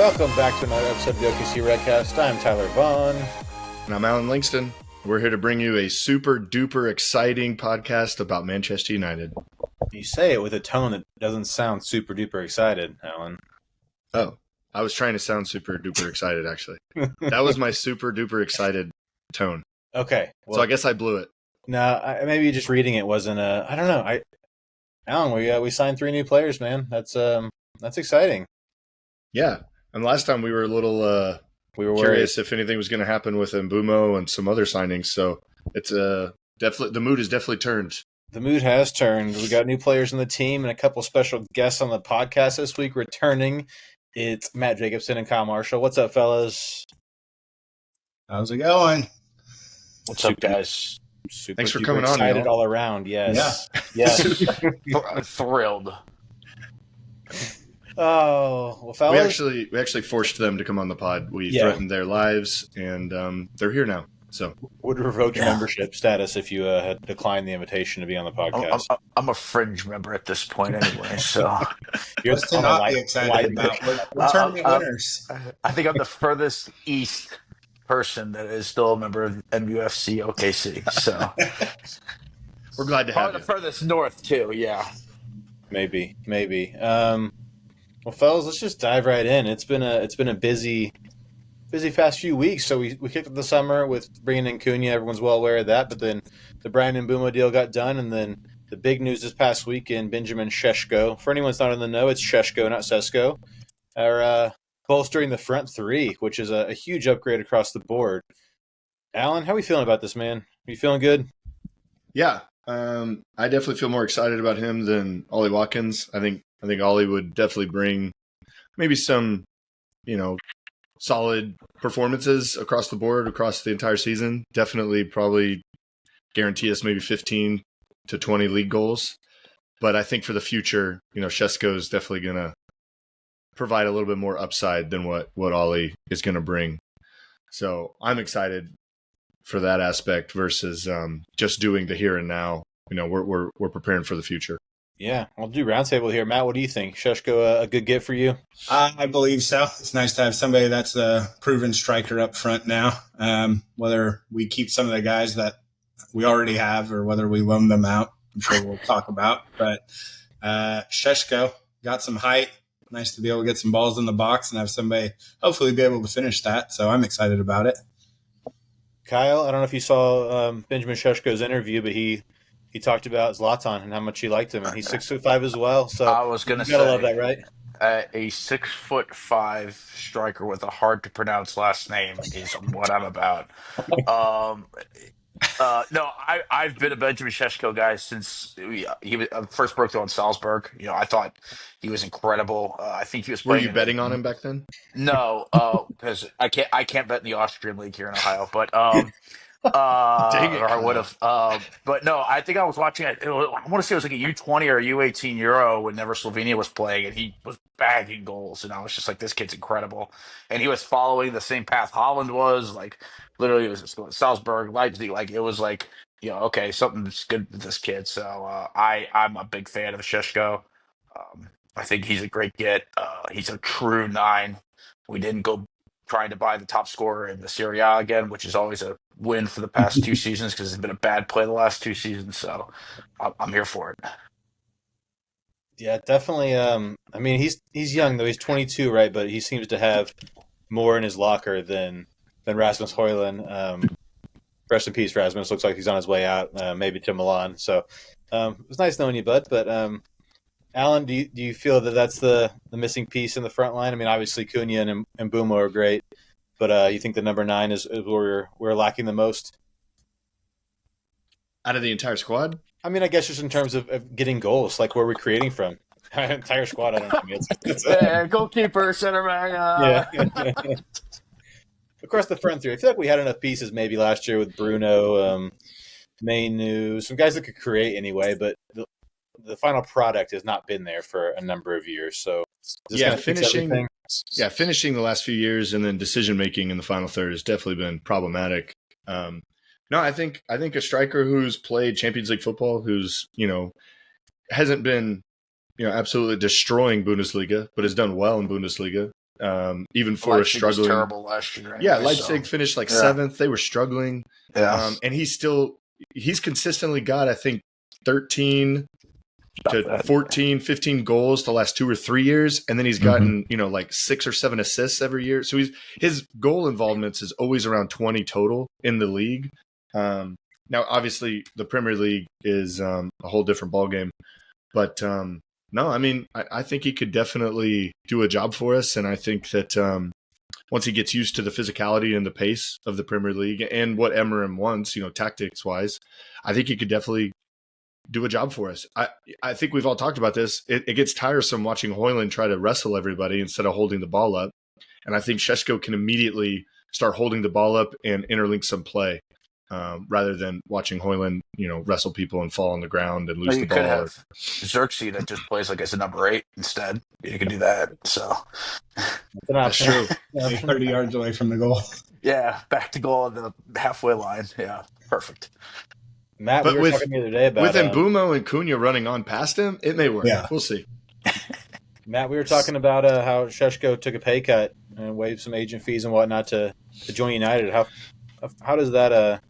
Welcome back to another episode of the OKC Redcast. I'm Tyler Vaughn. And I'm Allan Langston. We're here to bring you a super duper exciting podcast about Manchester United. You say it with a tone that doesn't sound super duper excited, Allan. Oh, I was trying to sound super duper excited, actually. That was my super duper excited tone. Okay. Well, So I guess I blew it. No, maybe just reading it wasn't I don't know. Allan, we signed 3 new players, man. That's exciting. Yeah. And last time we were a little curious if anything was going to happen with Mbumo and some other signings. So it's definitely the mood has definitely turned. The mood has turned. We got new players on the team and a couple special guests on the podcast this week returning. It's Matt Jacobson and Kyle Marshall. What's up, fellas? How's it going? What's up, guys? Super Thanks for duper coming on, excited y'all. all around. Yes. Yeah. Yes. I'm thrilled. Oh, well, fellas. We actually forced them to come on the pod. We Yeah. threatened their lives, and they're here now. So Would revoke your membership status if you had declined the invitation to be on the podcast. I'm a fringe member at this point anyway, so You're What's to on a not light- be excited light about? mission. We're tournament winners. I think I'm the furthest east person that is still a member of MUFC OKC. So we're glad to have probably you. the furthest north too. Yeah. Maybe. Well, fellas, let's just dive right in. It's been a busy past few weeks. So we kicked off the summer with bringing in Cunha. Everyone's well aware of that. But then the Brandon Mbumo deal got done, and then the big news this past weekend, Benjamin Šeško. For anyone that's not in the know, it's Šeško, not Sesko. Are bolstering the front three, which is a huge upgrade across the board. Allan, how are we feeling about this, man? Are you feeling good? Yeah, I definitely feel more excited about him than Ollie Watkins. I think Ollie would definitely bring maybe some, solid performances across the board, across the entire season. Definitely probably guarantee us maybe 15 to 20 league goals. But I think for the future, Šeško is definitely going to provide a little bit more upside than what Ollie is going to bring. So I'm excited for that aspect versus just doing the here and now. We're preparing for the future. Yeah, I'll do roundtable here. Matt, what do you think? Šeško a good get for you? I believe so. It's nice to have somebody that's a proven striker up front now. Whether we keep some of the guys that we already have or whether we loan them out, I'm sure we'll talk about. But Šeško got some height. Nice to be able to get some balls in the box and have somebody hopefully be able to finish that. So I'm excited about it. Kyle, I don't know if you saw Benjamin Šeško's interview, but he talked about Zlatan and how much he liked him, and he's 6'5" as well. So I was gonna you gotta say love that, right? a 6'5" striker with a hard to pronounce last name is what I'm about. Um, no, I've been a Benjamin Šeško guy since he was, first broke through on Salzburg. I thought he was incredible. I think he was Were playing you betting on him back then? No, because I can't bet in the Austrian league here in Ohio, but Dang it, or I would Kyle. have. But no, I think I was watching it. I want to say it was like a U20 or a U18 Euro whenever Slovenia was playing, and he was bagging goals, and I was just like, this kid's incredible. And he was following the same path Holland was, like literally, it was just going Salzburg, Leipzig, like it was like, okay, something's good with this kid. So I'm a big fan of Šeško. I think he's a great get. He's a true nine. We didn't go trying to buy the top scorer in the Serie A again, which is always a win for the past 2 seasons because it's been a bad play the last 2 seasons. So I'm here for it. Yeah, definitely. I mean, he's young though. He's 22, right? But he seems to have more in his locker than Rasmus Højlund. Rest in peace, Rasmus. Looks like he's on his way out, maybe to Milan. So it was nice knowing you, bud. But Allan, do you feel that that's the missing piece in the front line? I mean, obviously Cunha and Mbumo are great, but you think the number 9 is where we're lacking the most? Out of the entire squad? I mean, I guess just in terms of getting goals, like where we're creating from. Entire squad, I don't think it's Goalkeeper, center back. yeah. Across the front three, I feel like we had enough pieces maybe last year with Bruno, Mainu, some guys that could create anyway, but the final product has not been there for a number of years. So finishing the last few years and then decision making in the final third has definitely been problematic. No, I think a striker who's played Champions League football, who's hasn't been absolutely destroying Bundesliga, but has done well in Bundesliga. Even for a Leipzig was struggling. terrible last year. Anyway, Yeah, Leipzig finished like 7th. They were struggling. Yeah. And he's consistently got, I think, 13 to 14, 15 goals the last 2 or 3 years. And then he's gotten, like 6 or 7 assists every year. So his goal involvements is always around 20 total in the league. Now, obviously, the Premier League is a whole different ballgame. But no, I mean, I think he could definitely do a job for us. And I think that once he gets used to the physicality and the pace of the Premier League and what Emery wants, tactics-wise, I think he could definitely do a job for us. I think we've all talked about this. It gets tiresome watching Højlund try to wrestle everybody instead of holding the ball up. And I think Šeško can immediately start holding the ball up and interlink some play rather than watching Højlund, wrestle people and fall on the ground and lose the ball. You could have Xerxes that just plays like as a number 8 instead. You could do that. So that's true. 30 yards away from the goal. Yeah, back to goal on the halfway line. Yeah, perfect. Matt, but we were talking the other day about with Mbumo and Cunha running on past him, it may work. Yeah. We'll see. Matt, we were talking about how Šeško took a pay cut and waived some agent fees and whatnot to join United. How does that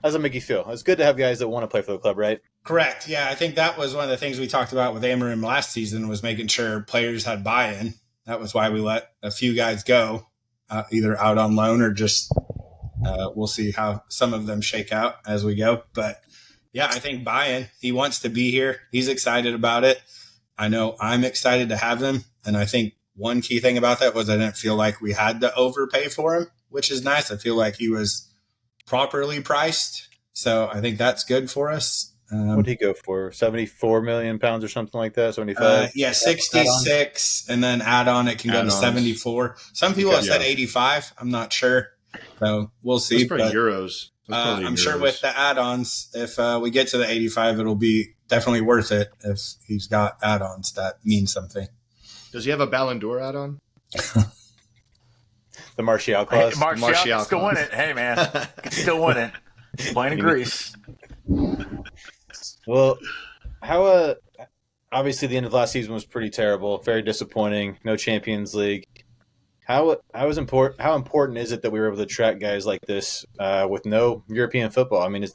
how does it make you feel? It's good to have guys that want to play for the club, right? Correct. Yeah, I think that was one of the things we talked about with Amorim last season was making sure players had buy-in. That was why we let a few guys go, either out on loan or just we'll see how some of them shake out as we go. But yeah, I think buy-in. He wants to be here. He's excited about it. I know I'm excited to have him. And I think one key thing about that was I didn't feel like we had to overpay for him, which is nice. I feel like he was properly priced. So I think that's good for us. What did he go for? 74 million pounds or something like that? 75? 66. And then add on, it can go to 74. Some people have said 85. I'm not sure. So we'll see. That's probably euros. I'm sure with the add-ons, if we get to the 85, it'll be definitely worth it if he's got add-ons that mean something. Does he have a Ballon d'Or add-on? The Martial clause? Hey, Martial can still win it. Hey, man. Can still win it. Playing in Greece. Well, how obviously the end of last season was pretty terrible, very disappointing. No Champions League. How important is it that we were able to track guys like this with no European football? I mean,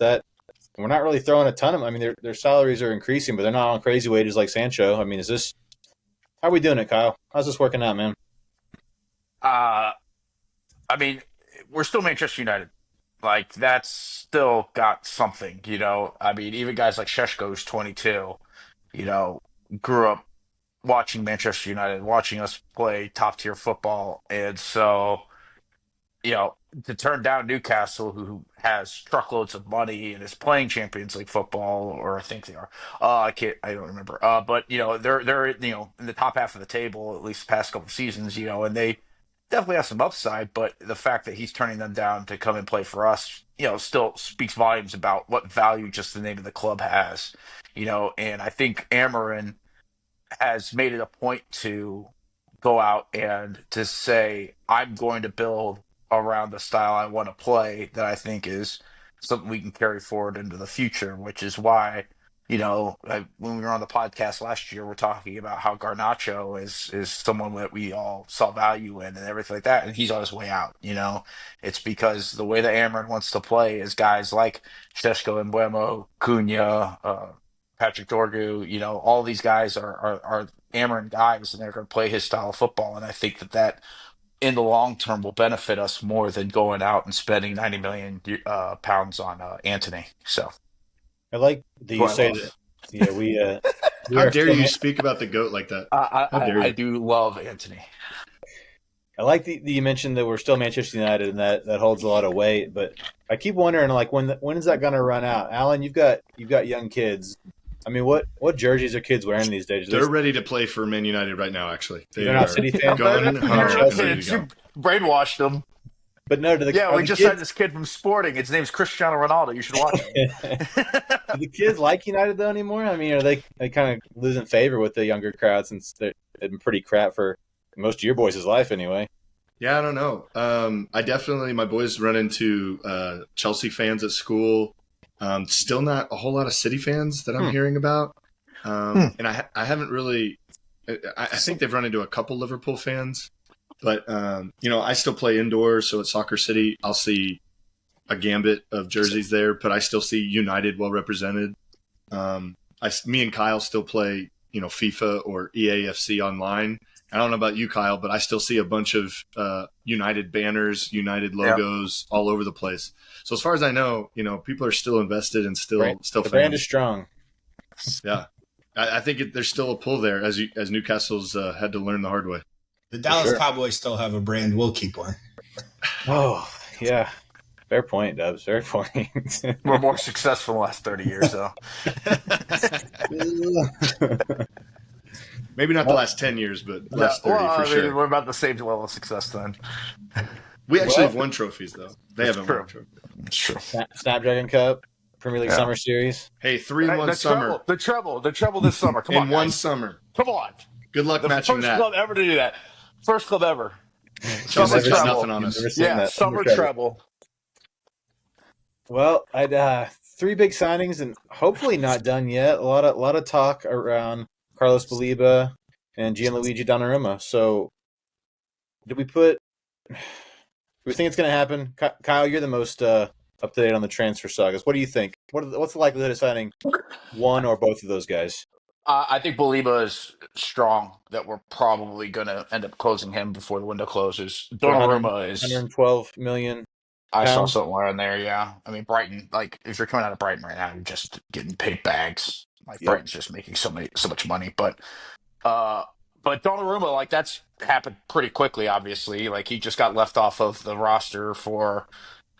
we're not really throwing a ton of. I mean, their salaries are increasing, but they're not on crazy wages like Sancho. I mean, how are we doing it, Kyle? How's this working out, man? I mean, we're still Manchester United. Like, that's still got something, I mean, even guys like Šeško, who's 22, grew up watching Manchester United, watching us play top-tier football. And so, to turn down Newcastle, who has truckloads of money and is playing Champions League football, or I think they are. I don't remember. But, they're in the top half of the table, at least the past couple of seasons, and they definitely have some upside, but the fact that he's turning them down to come and play for us, still speaks volumes about what value just the name of the club has, and I think Amarin has made it a point to go out and to say, I'm going to build around the style I want to play that I think is something we can carry forward into the future, which is why, when we were on the podcast last year, we're talking about how Garnacho is someone that we all saw value in and everything like that, and he's on his way out, It's because the way that Amarin wants to play is guys like Šeško and Mbumo, Cunha, Patrick Dorgu, all these guys are Amarin guys, and they're going to play his style of football. And I think that in the long term will benefit us more than going out and spending 90 million pounds on Antony. So I like that you say that. Yeah, we. How dare you speak about the GOAT like that? I do love Antony. I like that you mentioned that we're still Manchester United, and that holds a lot of weight. But I keep wondering, like, when is that going to run out? Allan, you've got young kids. I mean, what jerseys are kids wearing these days? They're ready to play for Man United right now, actually. They're not City fans? You brainwashed them. But no, we just had this kid from Sporting. His name's Cristiano Ronaldo. You should watch him. Do the kids like United, though, anymore? I mean, are they kind of losing favor with the younger crowd since they've been pretty crap for most of your boys' life anyway? Yeah, I don't know. My boys run into Chelsea fans at school. Still not a whole lot of City fans that I'm hearing about. And I haven't really – I think they've run into a couple Liverpool fans. But I still play indoors, so at Soccer City, I'll see a gambit of jerseys there, but I still see United well represented. Me and Kyle still play, FIFA or EAFC online. I don't know about you, Kyle, but I still see a bunch of United banners, United logos all over the place. So as far as I know, people are still invested and still The fans. brand is strong. Yeah, I think there's still a pull there as Newcastle's had to learn the hard way. The Dallas sure. Cowboys still have a brand. We'll keep one. Oh, yeah. Fair point, Dubs. Fair point. We're more successful in the last 30 years, though. Maybe not the last 10 years, but the last 30 for sure. We're about the same level of success then. We actually have won trophies, though. They haven't true. won trophies. It's true. Snapdragon Cup, Premier League Summer Series. Hey, 3 in one summer. The treble this summer. Come on, in one guys. summer. Come on. Good luck matching that. First club ever to do that. First club ever. Summer treble. nothing on us. Summer treble. Well, I'd 3 big signings and hopefully not done yet. A lot of talk around Carlos Baliba and Gianluigi Donnarumma. So, do we think it's going to happen? Kyle, you're the most up to date on the transfer sagas. What do you think? What's the likelihood of signing one or both of those guys? I think Baliba is strong that we're probably going to end up closing him before the window closes. Donnarumma is 112 million. I saw somewhere in there, yeah. I mean, Brighton, like, if you're coming out of Brighton right now, you're just getting paid bags. Like, Brighton's just making so much money. But Donnarumma, like, that's happened pretty quickly, obviously. Like, he just got left off of the roster for,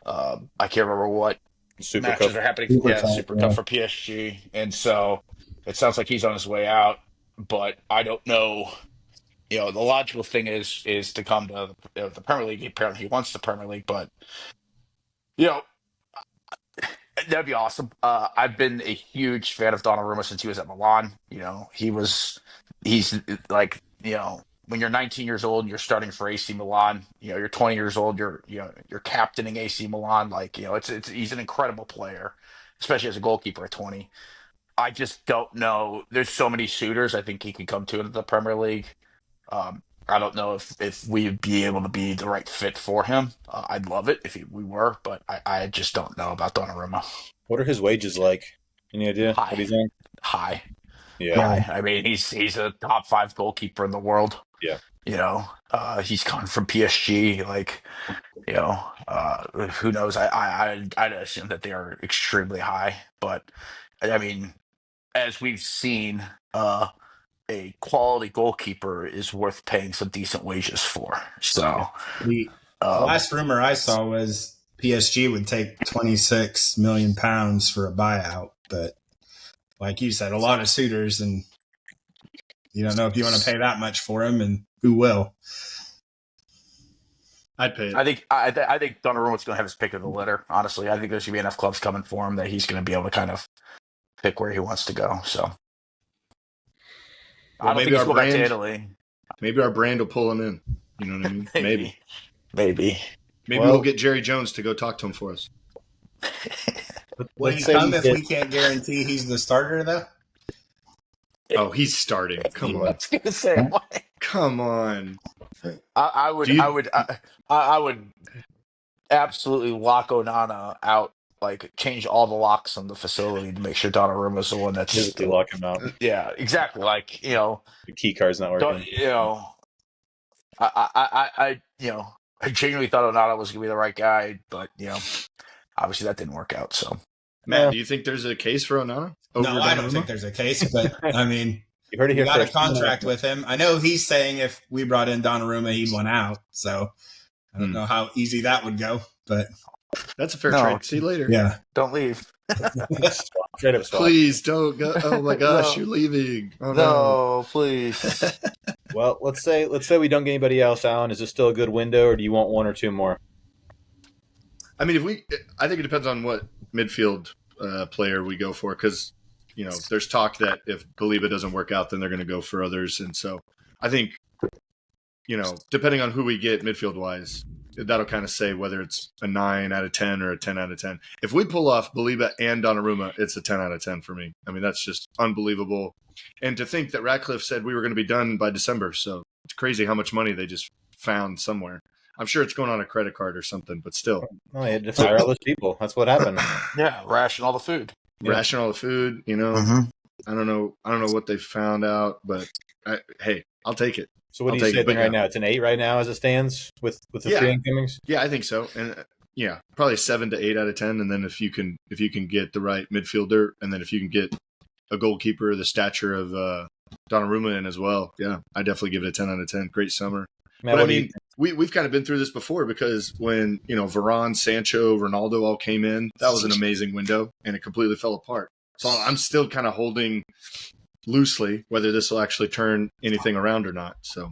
I can't remember what Super matches Cup. are happening. Super Cup, Cup for PSG. And so it sounds like he's on his way out. But I don't know. The logical thing is to come to the Premier League. Apparently, he wants the Premier League, but that'd be awesome. I've been a huge fan of Donnarumma since he was at Milan. He's like, when you're 19 years old and you're starting for AC Milan, you're 20 years old, you're captaining AC Milan. Like, he's an incredible player, especially as a goalkeeper at 20. I just don't know. There's so many suitors I think he could come to in the Premier League. I don't know if we'd be able to be the right fit for him. I'd love it if we were, but I just don't know about Donnarumma. What are his wages like? Any idea High. what he's on? High. Yeah. High. I mean, he's a top 5 goalkeeper in the world. Yeah. He's coming from PSG. Like, who knows? I'd assume that they are extremely high, but I mean, as we've seen, a quality goalkeeper is worth paying some decent wages for. So the last rumor I saw was PSG would take £26 million for a buyout, but like you said, a lot of suitors, and you don't know if you want to pay that much for him, and who will. I'd pay it. I think Donnarumma's going to have his pick of the litter. Honestly, I think there's going to be enough clubs coming for him that he's going to be able to kind of pick where he wants to go. So. Well, I don't think he's going back to Italy. Maybe our brand will pull him in. You know what I mean? Maybe. Maybe we'll get Jerry Jones to go talk to him for us. Will he come if we can't guarantee he's the starter, though? Oh, he's starting. Come on. I was going to say, come on. I would absolutely lock Onana out. Like, change all the locks on the facility to make sure Donnarumma's the one that's physically lock him out. Yeah, exactly. Like, the key card's not working. I genuinely thought Onana was gonna be the right guy, but obviously that didn't work out. So, Matt, do you think there's a case for Onana? No, I don't think there's a case, but I mean, you heard it here got first. a contract with him. I know he's saying if we brought in Donnarumma, he'd want out. So I don't know how easy that would go, but. That's a fair trade. See you later. Yeah. Don't leave. Straight up swap. Please don't go. Oh my gosh, you're leaving. Oh, no, please. Well, let's say we don't get anybody else, Allan. Is this still a good window, or do you want one or two more? I mean, I think it depends on what midfield player we go for, because there's talk that if Baliba doesn't work out, then they're going to go for others, and so I think depending on who we get midfield wise, that'll kind of say whether it's a 9 out of 10 or a 10 out of 10. If we pull off Baliba and Donnarumma, it's a 10 out of 10 for me. I mean, that's just unbelievable. And to think that Ratcliffe said we were going to be done by December. So It's crazy how much money they just found somewhere. I'm sure it's going on a credit card or something, but still. Oh, they had to fire all those people. That's what happened. Yeah, ration all the food. Yeah. Ration all the food, you know. Mhm. I don't know what they found out, but hey, I'll take it. So what I'll do you take say it, but then right yeah. now? It's an 8 right now as it stands with the Yeah. 3 incomings? Yeah, I think so. And yeah, probably 7 to 8 out of 10. And then if you can get the right midfielder, and then if you can get a goalkeeper the stature of Donnarumma in as well, yeah, I definitely give it a 10 out of 10. Great summer. Matt, But I what do you mean, we've kind of been through this before, because when, Varane, Sancho, Ronaldo all came in, that was an amazing window, and it completely fell apart. So I'm still kind of holding loosely whether this will actually turn anything around or not. So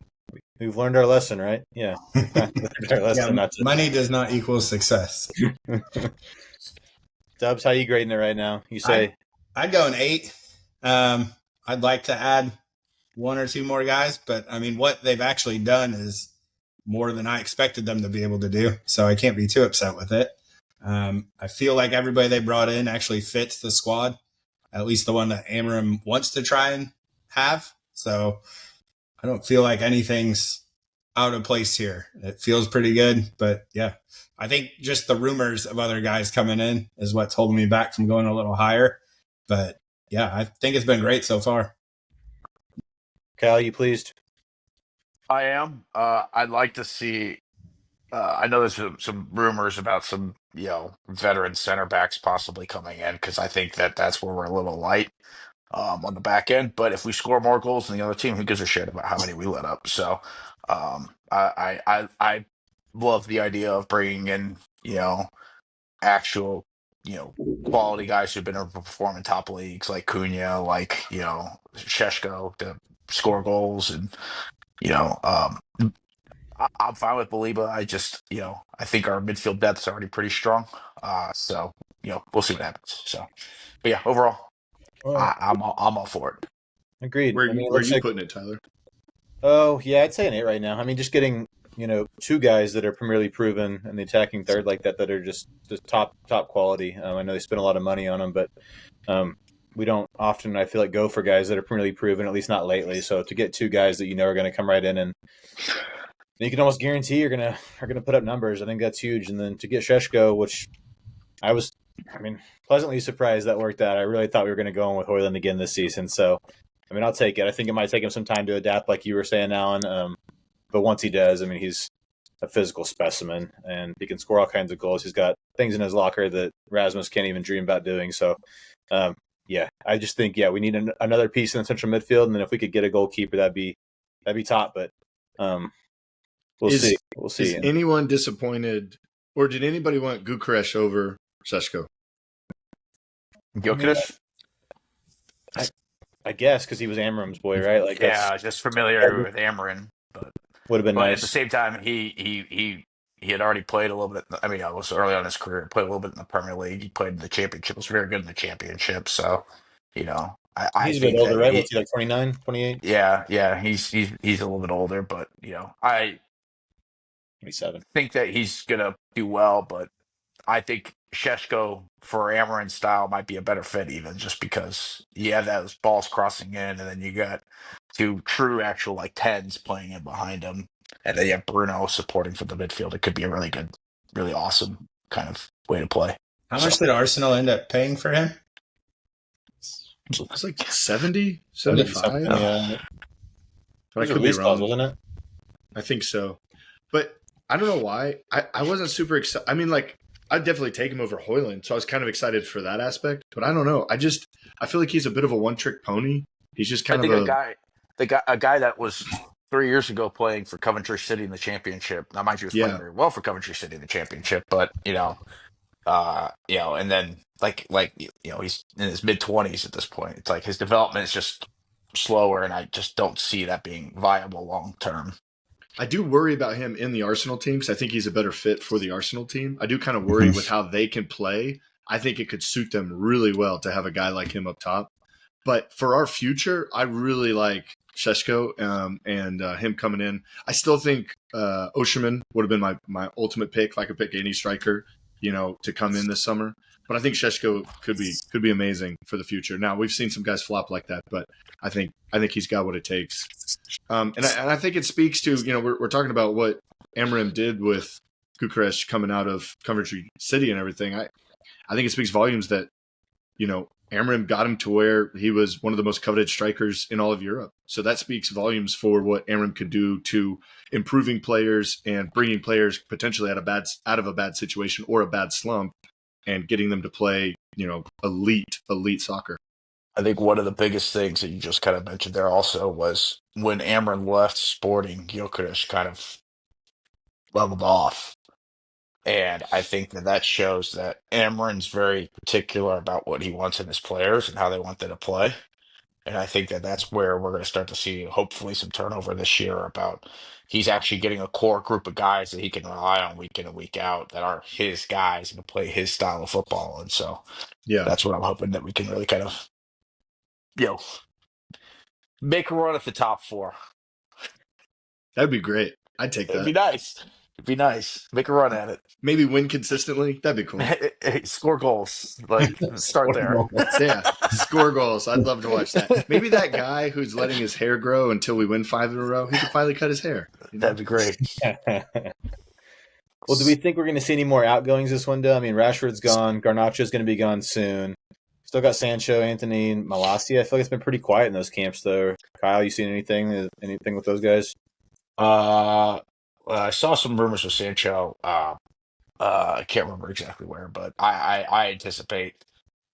We've learned our lesson, right? Yeah. We've learned our lesson Yeah, not to. money does not equal success. Dubs, how you grading it right now? You say I'd go an 8. I'd like to add 1 or 2 more guys, but I mean, what they've actually done is more than I expected them to be able to do. So I can't be too upset with it. I feel like everybody they brought in actually fits the squad, at least the one that Amram wants to try and have. So I don't feel like anything's out of place here. It feels pretty good, but yeah, I think just the rumors of other guys coming in is what's holding me back from going a little higher. But yeah, I think it's been great so far. Cal, you pleased? I am. I'd like to see. I know there's some rumors about some, veteran center backs possibly coming in, because I think that's where we're a little light on the back end. But if we score more goals than the other team, who gives a shit about how many we let up? So, I love the idea of bringing in, actual, quality guys who've been able to perform in top leagues, like Cunha, like, Sheshko, to score goals. And you know, I'm fine with Baliba. I just, I think our midfield depth's already pretty strong. So, we'll see what happens. So, but yeah, overall, Well, I'm all for it. agreed. I mean, it where are looks you like, putting it, Tyler? oh yeah, I'd say an 8 right now. I mean, just getting 2 guys that are Premier League proven in the attacking third like that are just top quality. I know they spend a lot of money on them, but we don't often, I feel like, go for guys that are Premier League proven, at least not lately. So to get 2 guys that are going to come right in, and you can almost guarantee are gonna put up numbers, I think that's huge. And then to get Sheshko, which I was, pleasantly surprised that worked out. I really thought we were going to go in with Hoyland again this season. So, I'll take it. I think it might take him some time to adapt, like you were saying, Allan. But once he does, he's a physical specimen, and he can score all kinds of goals. He's got things in his locker that Rasmus can't even dream about doing. So, yeah, I just think, we need another piece in the central midfield, and then if we could get a goalkeeper, that'd be top. But we'll see. We'll see. Is anyone disappointed, or did anybody want Gyökeres over Šeško? Gyökeres? I guess because he was Amram's boy, right? Like, Yeah, just familiar with Amarin, but would have been at nice. the same time, he had already played a little bit. I mean, it was early on in his career. Played a little bit in the Premier League. He played in the Championship. Was very good in the Championship. So, I He's a bit think older, that right? What's he, like 29, 28? yeah, he's a little bit older, but I 27. think that he's gonna do well. But I think Sheshko for Amarin style might be a better fit, even just because you have those balls crossing in, and then you got 2 true actual like tens playing in behind him, and then you have Bruno supporting from the midfield. It could be a really good, really awesome kind of way to play. How much did Arsenal end up paying for him? It's like 70, Something, 75. yeah. But I Those are could be lease wrong. calls, wasn't it? I think so. But I don't know why. I wasn't super excited. I'd definitely take him over Hoyland, so I was kind of excited for that aspect. But I don't know. I feel like he's a bit of a one-trick pony. He's just kind of a guy that was 3 years ago playing for Coventry City in the Championship. Now, mind you, he was playing very well for Coventry City in the Championship, but and then he's in his mid-20s at this point. It's like his development is just slower, and I just don't see that being viable long term. I do worry about him in the Arsenal team because I think he's a better fit for the Arsenal team. I do kind of worry with how they can play. I think it could suit them really well to have a guy like him up top. But for our future, I really like Šeško and him coming in. I still think Osimhen would have been my ultimate pick if I could pick any striker, to come in this summer. But I think Sheshko could be amazing for the future. Now we've seen some guys flop like that, but I think he's got what it takes. And I think it speaks to, we're talking about what Amram did with Gyökeres coming out of Coventry City and everything. I think it speaks volumes that, Amram got him to where he was one of the most coveted strikers in all of Europe. So that speaks volumes for what Amram could do to improving players and bringing players potentially out of a bad situation or a bad slump and getting them to play, elite soccer. I think one of the biggest things that you just kind of mentioned there also was when Amron left Sporting, Gyökeres kind of leveled off. And I think that shows that Amron's very particular about what he wants in his players and how they want them to play. And I think that's where we're going to start to see hopefully some turnover this year about he's actually getting a core group of guys that he can rely on week in and week out that are his guys and to play his style of football. And so Yeah, that's what I'm hoping that we can really kind of, you know, make a run at the top four. that'd be great. I'd take It'd that. be nice. It'd be nice. Make a run at it. Maybe win consistently. That'd be cool. Score goals. Like start there. Yeah, score goals. I'd love to watch that. Maybe that guy who's letting his hair grow until we win 5 in a row, he could finally cut his hair. That'd be great. Well, do we think we're going to see any more outgoings this window? I mean, Rashford's gone. Garnacho's going to be gone soon. Still got Sancho, Anthony, and Malacia. I feel like it's been pretty quiet in those camps, though. Kyle, you seen anything with those guys? I saw some rumors with Sancho. I can't remember exactly where, but I anticipate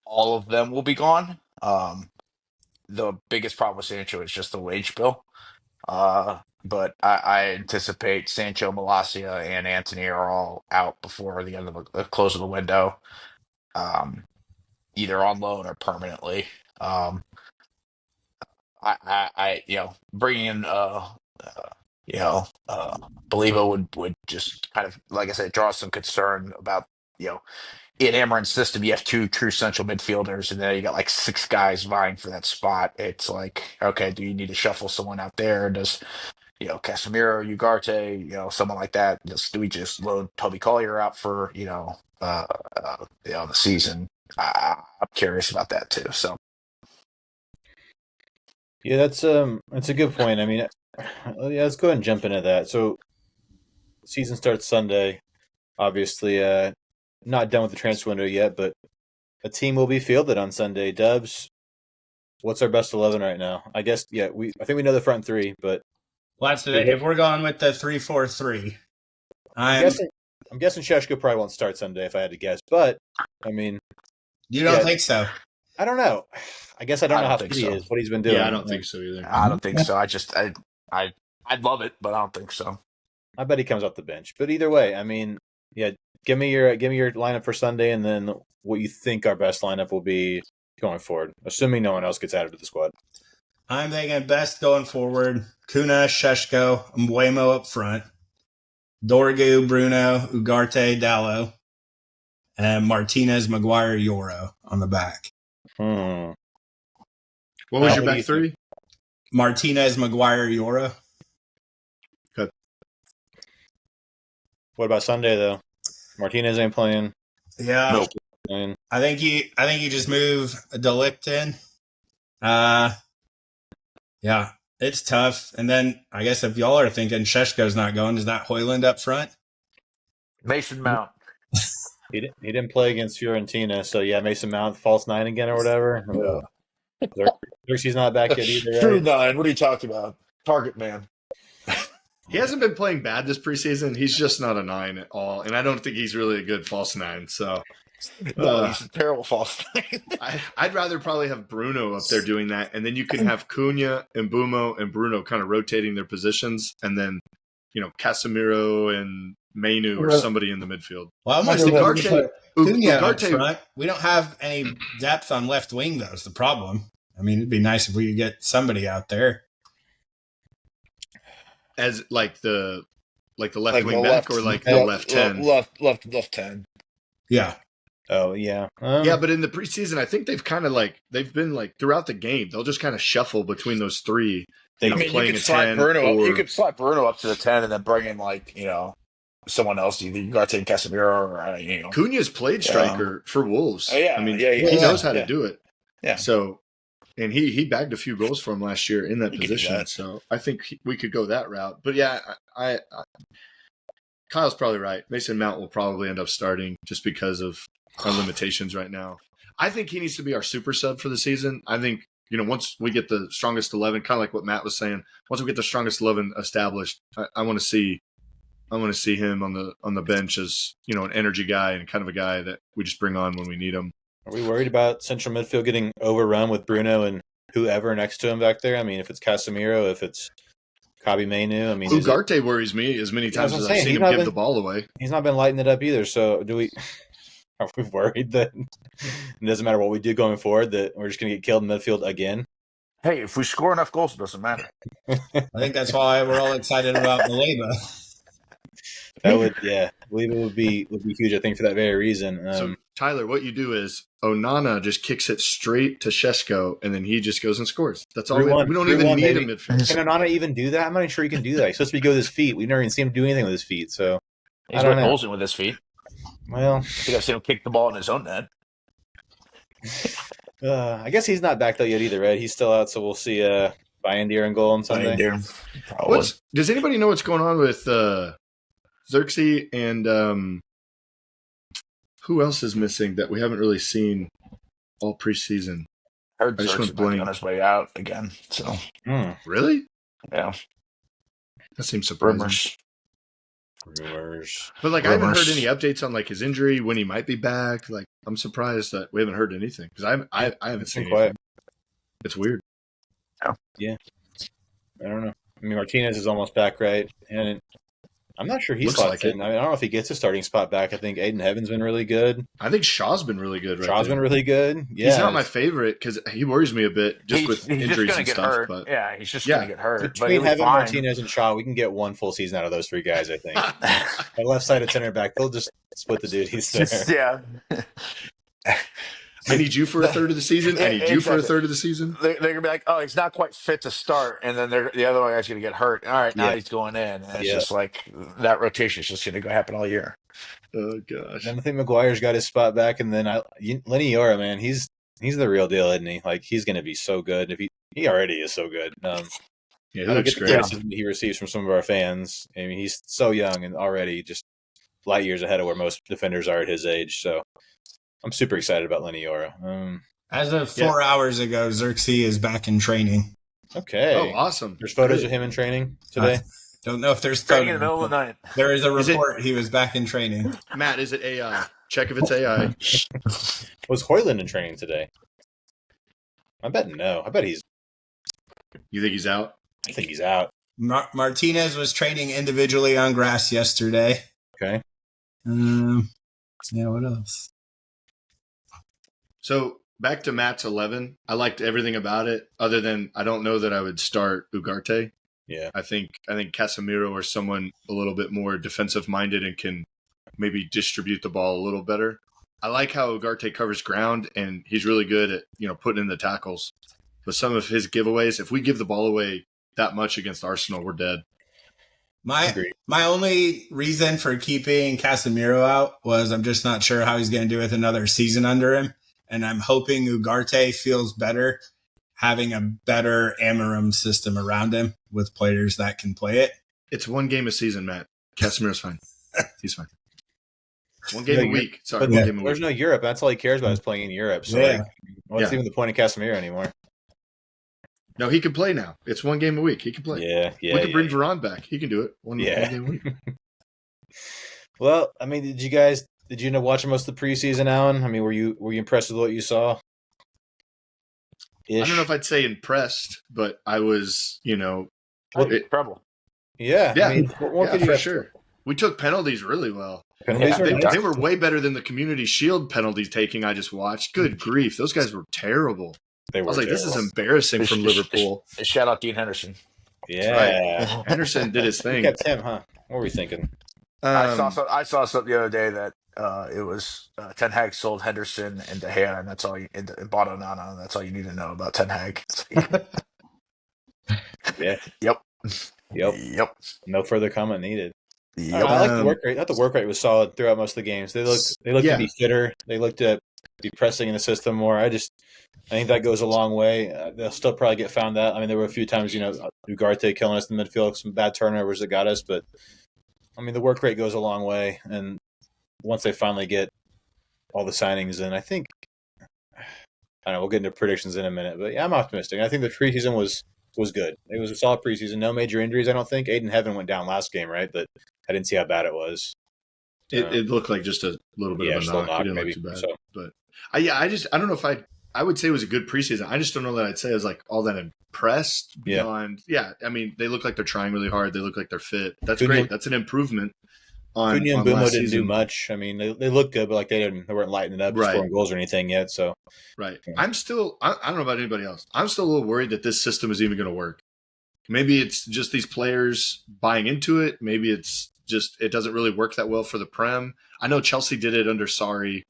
all of them will be gone. The biggest problem with Sancho is just the wage bill. But I anticipate Sancho, Malacia, and Anthony are all out before the end of the close of the window, either on loan or permanently. Bringing in you know, Belivo would just kind of, like I said, draw some concern about, in Amarin's system, you have two true central midfielders, and then you got like 6 guys vying for that spot. It's like, okay, do you need to shuffle someone out there? Does, Casemiro, Ugarte, someone like that? Do we just load Toby Collier out for, the season? I'm curious about that too. So. Yeah, that's a good point. I mean, yeah, let's go ahead and jump into that. So, season starts Sunday. Obviously, not done with the transfer window yet, but a team will be fielded on Sunday. Dubs, what's our best 11 right now? I guess, yeah, I think we know the front three, but Well, that's if we're going with the 3-4-3. I'm guessing Sheshko probably won't start Sunday if I had to guess. But I mean, you don't think so? I don't know. I guess I don't know how think fit he so. is, what he's been doing. Yeah, I don't think so either. I don't think so. I'd love it, but I don't think so. I bet he comes off the bench. But either way, I mean, yeah, give me your lineup for Sunday, and then what you think our best lineup will be going forward, assuming no one else gets added to the squad. I'm thinking best going forward: Kuna, Sheshko, Mbuemo up front, Dorgu, Bruno, Ugarte, Dallo, and Martinez, Maguire, Yoro on the back. What was your back three? Martinez, Maguire, Yoro. Good. What about Sunday though? Martinez ain't playing. Yeah, Nope. Playing. I think you just move De Ligt in. Yeah, it's tough. And then I guess if y'all are thinking Sheshko's not going, is that Hoyland up front? Mason Mount. He didn't play against Fiorentina, so yeah, Mason Mount, false 9 again or whatever. Xerxes not back yet either. True Right? 9. What are you talking about? Target man. He hasn't been playing bad this preseason. He's just not a 9 at all, and I don't think he's really a good false 9. So, No, he's a terrible false 9. I'd rather probably have Bruno up there doing that, and then you can have Cunha and Bumo and Bruno kind of rotating their positions, and then Casemiro and Mainu or somebody in the midfield. Well, I'm Ugarte, up front. We don't have any depth on left wing, though, is the problem. I mean, it'd be nice if we could get somebody out there. As like the left wing back or like the left 10? Left 10. Yeah. Oh yeah. Yeah, but in the preseason, I think they've kind of they've been throughout the game, they'll just kind of shuffle between those three. You could slide Bruno. You could slide Bruno up to the 10 and then bring in someone else, either Ugarte and Casemiro or Cunha's played striker for Wolves. Oh, yeah, I mean, yeah, he yeah, knows how to yeah, do it. yeah. So, and he bagged a few goals for him last year in that You could do position. that. So I think we could go that route. But yeah, I Kyle's probably right. Mason Mount will probably end up starting just because of our limitations right now. I think he needs to be our super sub for the season. I think, once we get the strongest 11, kind of like what Matt was saying, once we get the strongest 11 established, I want to see him on the bench as, an energy guy and kind of a guy that we just bring on when we need him. Are we worried about central midfield getting overrun with Bruno and whoever next to him back there? I mean, if it's Casemiro, if it's Kabi Mainu, I mean, Ugarte worries me as many times as I've seen him give the ball away. He's not been lighting it up either. So are we worried that it doesn't matter what we do going forward, that we're just going to get killed in midfield again? Hey, if we score enough goals, it doesn't matter. I think that's why we're all excited about Maleba. That would, I believe it would be huge. I think for that very reason. So Tyler, what you do is Onana just kicks it straight to Šeško, and then he just goes and scores. That's all. We don't even need a midfield. Can Onana even do that? I'm not even sure he can do that. He's supposed to be good with his feet. We've never even seen him do anything with his feet. So He's got goals in with his feet. Well, I think I've seen him kick the ball in his own net. I guess he's not back though yet either, right? He's still out, so we'll see Bayendier in goal on Sunday. Does anybody know what's going on with Xerxes and who else is missing that we haven't really seen all preseason? I heard Xerxes might be on his way out again. So really? Yeah. That seems surprising. Rumors. But I haven't heard any updates on his injury, when he might be back. I'm surprised that we haven't heard anything because I haven't seen anything. It's weird. Yeah. I don't know. I mean, Martinez is almost back, right? And I'm not sure he's slots in. I mean, I don't know if he gets a starting spot back. I think Aiden Heaven's been really good. I think Shaw's been really good. Shaw's been really good. Yeah, he's not my favorit because he worries me a bit with injuries and stuff. Hurt. But yeah, he's just going to get hurt. Between Heaven, Martinez, and Shaw, we can get one full season out of those three guys. I think. The left side of center back, they'll just split the duties there. Yeah. I need you for a third of the season. I need you for a third of the season. They're going to be like, oh, he's not quite fit to start. And then the other guy's going to get hurt. All right, now he's going in. And it's just that rotation is just going to happen all year. Oh, gosh. And I think McGuire's got his spot back. And then Lenny Yora, man, he's the real deal, isn't he? He's going to be so good. If he already is so good. Yeah, I don't get the criticism he receives from some of our fans. I mean, he's so young and already just light years ahead of where most defenders are at his age. So I'm super excited about Lenny Yora. As of 4 hours ago, Xerxes is back in training. Okay. Oh, awesome. There's photos of him in training today. Don't know if there's training in the middle of the night. There is a report he was back in training. Matt, is it AI? Check if it's AI. Was Hoyland in training today? I bet no. I bet he's. You think he's out? I think he's out. Martinez was training individually on grass yesterday. Okay. Yeah, what else? So back to Matt's 11. I liked everything about it, other than I don't know that I would start Ugarte. Yeah. I think Casemiro or someone a little bit more defensive minded and can maybe distribute the ball a little better. I like how Ugarte covers ground and he's really good at, putting in the tackles. But some of his giveaways, if we give the ball away that much against Arsenal, we're dead. My only reason for keeping Casemiro out was I'm just not sure how he's going to do with another season under him. And I'm hoping Ugarte feels better having a better Amarim system around him with players that can play it. It's one game a season, Matt. Casemiro's fine. He's fine. One game a week. Sorry, one game a week. There's no Europe. That's all he cares about is playing in Europe. So what's even the point of Casemiro anymore? No, he can play now. It's one game a week. He can play. Yeah. We can bring Varane back. He can do it. One game a week. Well, I mean, did you end up watching most of the preseason, Allan? I mean, were you impressed with what you saw? I don't know if I'd say impressed, but I was, trouble. Yeah. Yeah, I mean, for sure. We took penalties really well. They were way better than the Community Shield penalties taking I just watched. Good grief. Those guys were terrible. I was like, this is embarrassing from Liverpool. Shout out Dean Henderson. Yeah. Right. Henderson did his thing. We kept him, huh? What were we thinking? I saw something the other day that it was Ten Hag sold Henderson and De Gea, and that's all and bought Onana, and that's all you need to know about Ten Hag. Yeah. Yep. No further comment needed. I, don't know, Yep. I like the work rate. I thought the work rate was solid throughout most of the games. They looked to Yeah. be fitter. They looked to be pressing in the system more. I think that goes a long way. They'll still probably get found out. I mean, there were a few times, Ugarte killing us in the midfield, some bad turnovers that got us, but I mean, the work rate goes a long way. And once they finally get all the signings in, I think, I don't know, we'll get into predictions in a minute, but yeah, I'm optimistic. I think the preseason was good. It was a solid preseason. No major injuries, I don't think. Aiden Heaven went down last game, right? But I didn't see how bad it was. It looked like just a little bit Yeah, of a just a little knock. He knock, didn't look maybe. too bad. So But I don't know if I would say it was a good preseason. I just don't know that I'd say I was like all that impressed beyond. Yeah, I mean, they look like they're trying really hard. They look like they're fit. That's Cunha, great. That's an improvement on Cunha and Bumo last didn't do season. much. I mean, they looked good, but like they weren't lighting it up, Right. scoring goals or anything yet. So Right. yeah. I don't know about anybody else. I'm still a little worried that this system is even going to work. Maybe it's just these players buying into it. Maybe it's just it doesn't really work that well for the Prem. I know Chelsea did it under Sarri,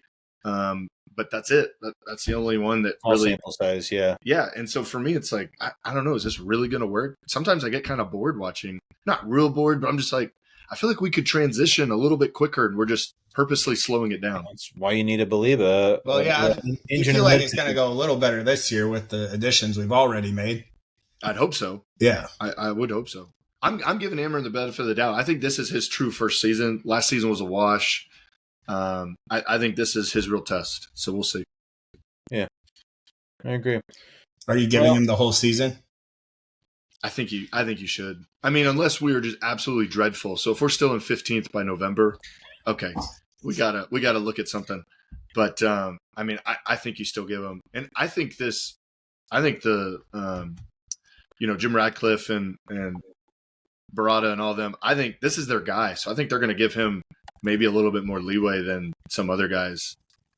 but that's it. That's the only one that Small really. sample size, yeah. Yeah, and so for me, it's like I don't know. Is this really going to work? Sometimes I get kind of bored watching. Not real bored, but I'm just like I feel like we could transition a little bit quicker, and we're just purposely slowing it down. That's why you need to believe Well, yeah, you engine. feel like it's going to go a little better this year with the additions we've already made. I'd hope so. Yeah, I would hope so. I'm giving Amron the benefit of the doubt. I think this is his true first season. Last season was a wash. I think this is his real test. So we'll see. Yeah, I agree. Are you giving him the whole season? I think you should. I mean, unless we are just absolutely dreadful. So if we're still in 15th by November, okay, we gotta look at something. But I mean, I think you still give him, and I think the Jim Radcliffe and Barada and all of them, I think this is their guy. So I think they're going to give him maybe a little bit more leeway than some other guys.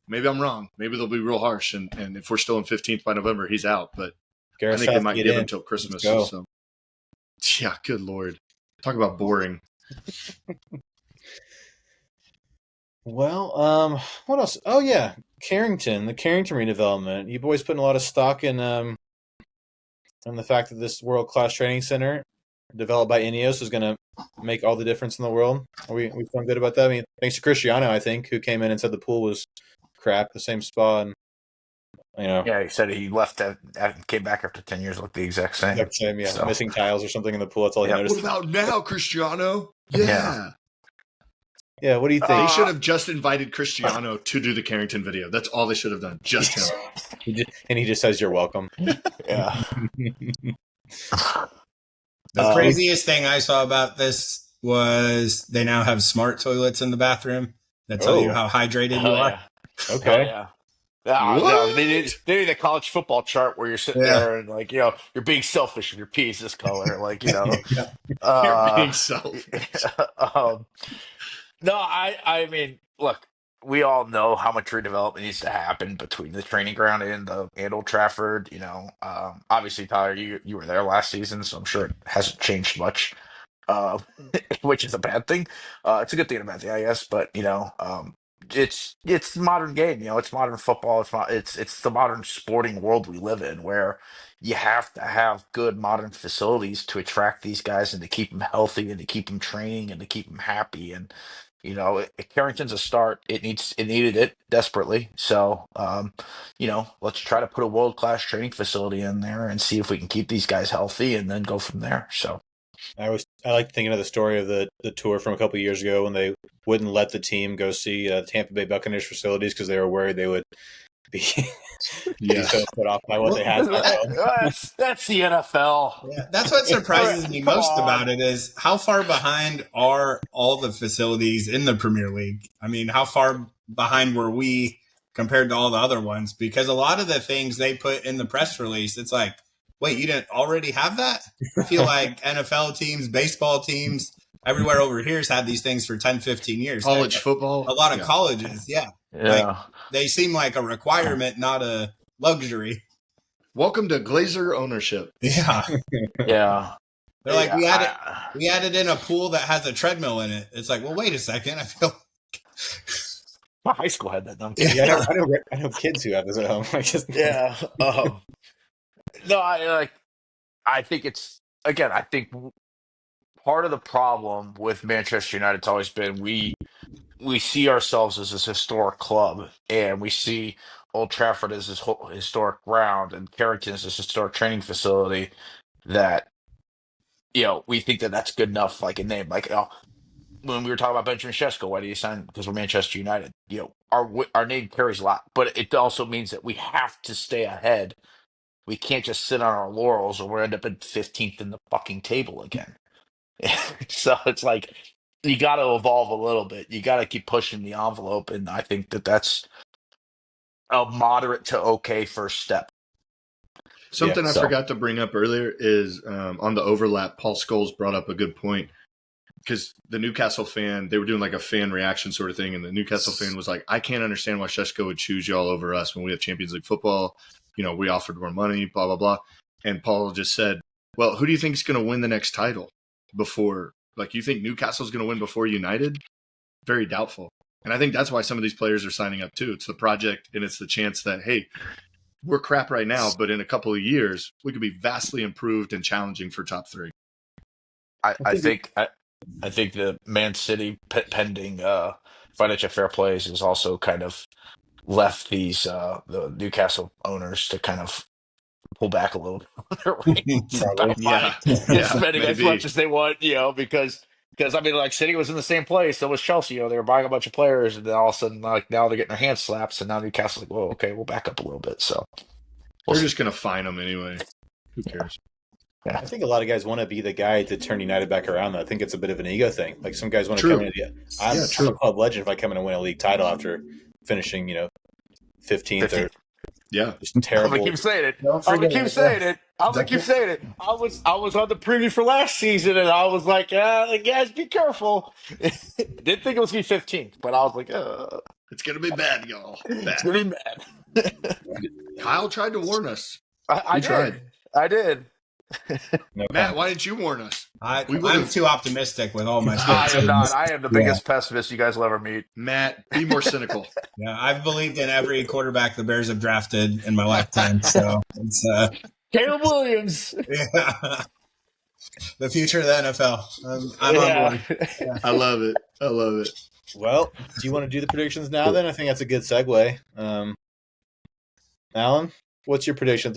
Maybe I'm wrong. Maybe they'll be real harsh. And if we're still in 15th by November, he's out. But I think they might give him until Christmas. So yeah, good Lord. Talk about boring. Well, what else? Oh yeah, the Carrington redevelopment. You boys putting a lot of stock in the fact that this world-class training center developed by Ineos is going to make all the difference in the world. Are we feeling good about that? I mean, thanks to Cristiano, I think, who came in and said the pool was crap, the same spa, and Yeah, he said he left and came back after 10 years, looked the exact same. yeah, So, missing tiles or something in the pool. That's all he noticed. What about now, Cristiano? Yeah. Yeah, what do you think? They should have just invited Cristiano to do the Carrington video. That's all they should have done. Just him. He just says you're welcome. Yeah. The craziest thing I saw about this was they now have smart toilets in the bathroom that tell you how hydrated you are. Yeah. Okay. Yeah. No, they did the college football chart where you're sitting there and like, you're being selfish if your pee is this color. Like, You're being selfish. No, I mean, look, we all know how much redevelopment needs to happen between the training ground and Old Trafford. Obviously, Tyler, you were there last season, so I'm sure it hasn't changed much, uh, which is a bad thing. It's a good thing and a bad thing, I guess. But it's modern game. It's modern football. It's the modern sporting world we live in, where you have to have good modern facilities to attract these guys and to keep them healthy and to keep them training and to keep them happy. And Carrington's a start. It needed it desperately. So let's try to put a world class training facility in there and see if we can keep these guys healthy and then go from there. So. I like thinking of the story of the tour from a couple of years ago when they wouldn't let the team go see Tampa Bay Buccaneers facilities because they were worried they would be so put off by what they had. That's the NFL. Yeah, that's what surprises me most about it is how far behind are all the facilities in the Premier League? I mean, how far behind were we compared to all the other ones? Because a lot of the things they put in the press release, it's like, wait, you didn't already have that? I feel like NFL teams, baseball teams, everywhere over here has had these things for 10, 15 years. College football. A lot of colleges, yeah. Like, they seem like a requirement, not a luxury. Welcome to Glazer ownership. Yeah. Yeah. They're like, we added in a pool that has a treadmill in it. It's like, well, wait a second. I feel my high school had that. Yeah, I know kids who have this at home. Yeah. No, I think it's, again, I think part of the problem with Manchester United's always been we see ourselves as this historic club, and we see Old Trafford as this historic ground, and Carrington as this historic training facility. That we think that that's good enough, like a name, like when we were talking about Benjamin Sesko, why did he sign? Because we're Manchester United. Our name carries a lot, but it also means that we have to stay ahead. We can't just sit on our laurels, or we'll end up in 15th in the fucking table again. So it's like you got to evolve a little bit. You got to keep pushing the envelope, and I think that that's a moderate to okay first step. Something I So forgot to bring up earlier is on the overlap. Paul Scholes brought up a good point because the Newcastle fan, they were doing like a fan reaction sort of thing, and the Newcastle fan was like, "I can't understand why Sheshko would choose y'all over us when we have Champions League football. We offered more money, blah blah blah." And Paul just said, "Well, who do you think is going to win the next title before? Like, you think Newcastle's going to win before United? Very doubtful." And I think that's why some of these players are signing up too. It's the project, and it's the chance that, hey, we're crap right now, but in a couple of years, we could be vastly improved and challenging for top 3. I think the Man City pending financial fair plays is also kind of left the Newcastle owners to kind of pull back a little bit on their reins Probably. about buying Yeah, and yeah, spending as maybe. much as they want, because I mean, like City was in the same place, so was Chelsea. They were buying a bunch of players, and then all of a sudden, like now they're getting their hands slapped, and now Newcastle's like, "Whoa, okay, we'll back up a little bit." So we'll They're see. just going to fine them anyway. Who cares? Yeah, I think a lot of guys want to be the guy to turn United back around. Though. I think it's a bit of an ego thing. Like some guys want to True. come in. I'm a True. club legend if I come in and win a league title after finishing, 15th or 15th. Yeah. just I'm terrible. gonna keep saying it. Don't I'm gonna forget keep it. saying it. I'm gonna keep saying it. I was on the preview for last season, and I was like, guys, be careful. Didn't think it was gonna be 15th, but I was like, It's going to be bad, y'all. it's Bad. gonna be bad. Kyle tried to warn us. I We tried. did. I did. No Matt, comment. why didn't you warn us? I'm would've- too optimistic with all my I sports am not. teams. I am the biggest pessimist you guys will ever meet. Matt, be more cynical. Yeah, I've believed in every quarterback the Bears have drafted in my lifetime. So it's Caleb Williams. yeah. The future of the NFL. I'm on Yeah. board. I love it. I love it. Well, do you want to do the predictions now? Then I think that's a good segue. Allan, what's your predictions?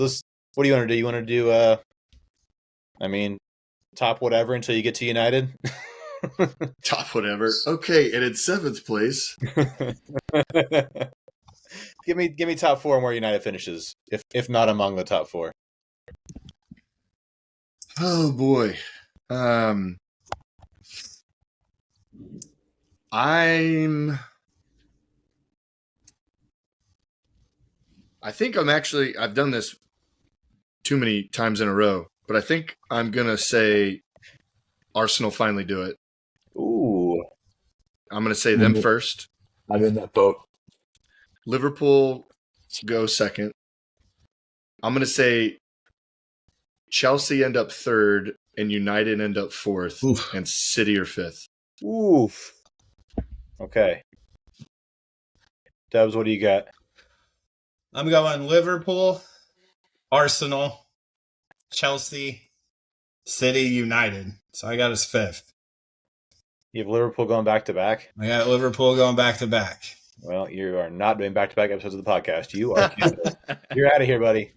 What do you want to do? You want to do? Top whatever until you get to United. Top whatever. Okay, and in 7th place. give me top 4 and where United finishes, if not among the top 4. Oh boy. I've done this too many times in a row, but I think I'm going to say Arsenal finally do it. Ooh. I'm going to say them first. I'm in that boat. Liverpool go second. I'm going to say Chelsea end up 3rd and United end up 4th. Oof. And City are 5th. Oof. Okay. Dubs, what do you got? I'm going Liverpool, Arsenal, Chelsea, City, United. So I got us 5th. You have Liverpool going back to back. I got Liverpool going back to back. Well, you are not doing back to back episodes of the podcast. You are canceled. You're out of here, buddy.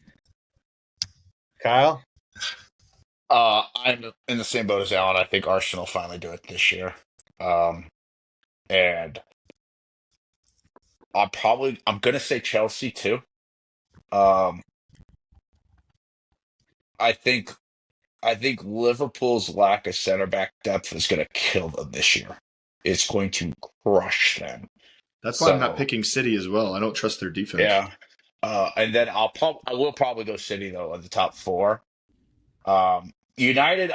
Kyle? I'm in the same boat as Allan. I think Arsenal finally do it this year. And I'm gonna say Chelsea too. I think Liverpool's lack of center back depth is gonna kill them this year. It's going to crush them. That's why I'm not So, picking City as well. I don't trust their defense. Yeah. And then I will probably go City though in the top 4. United,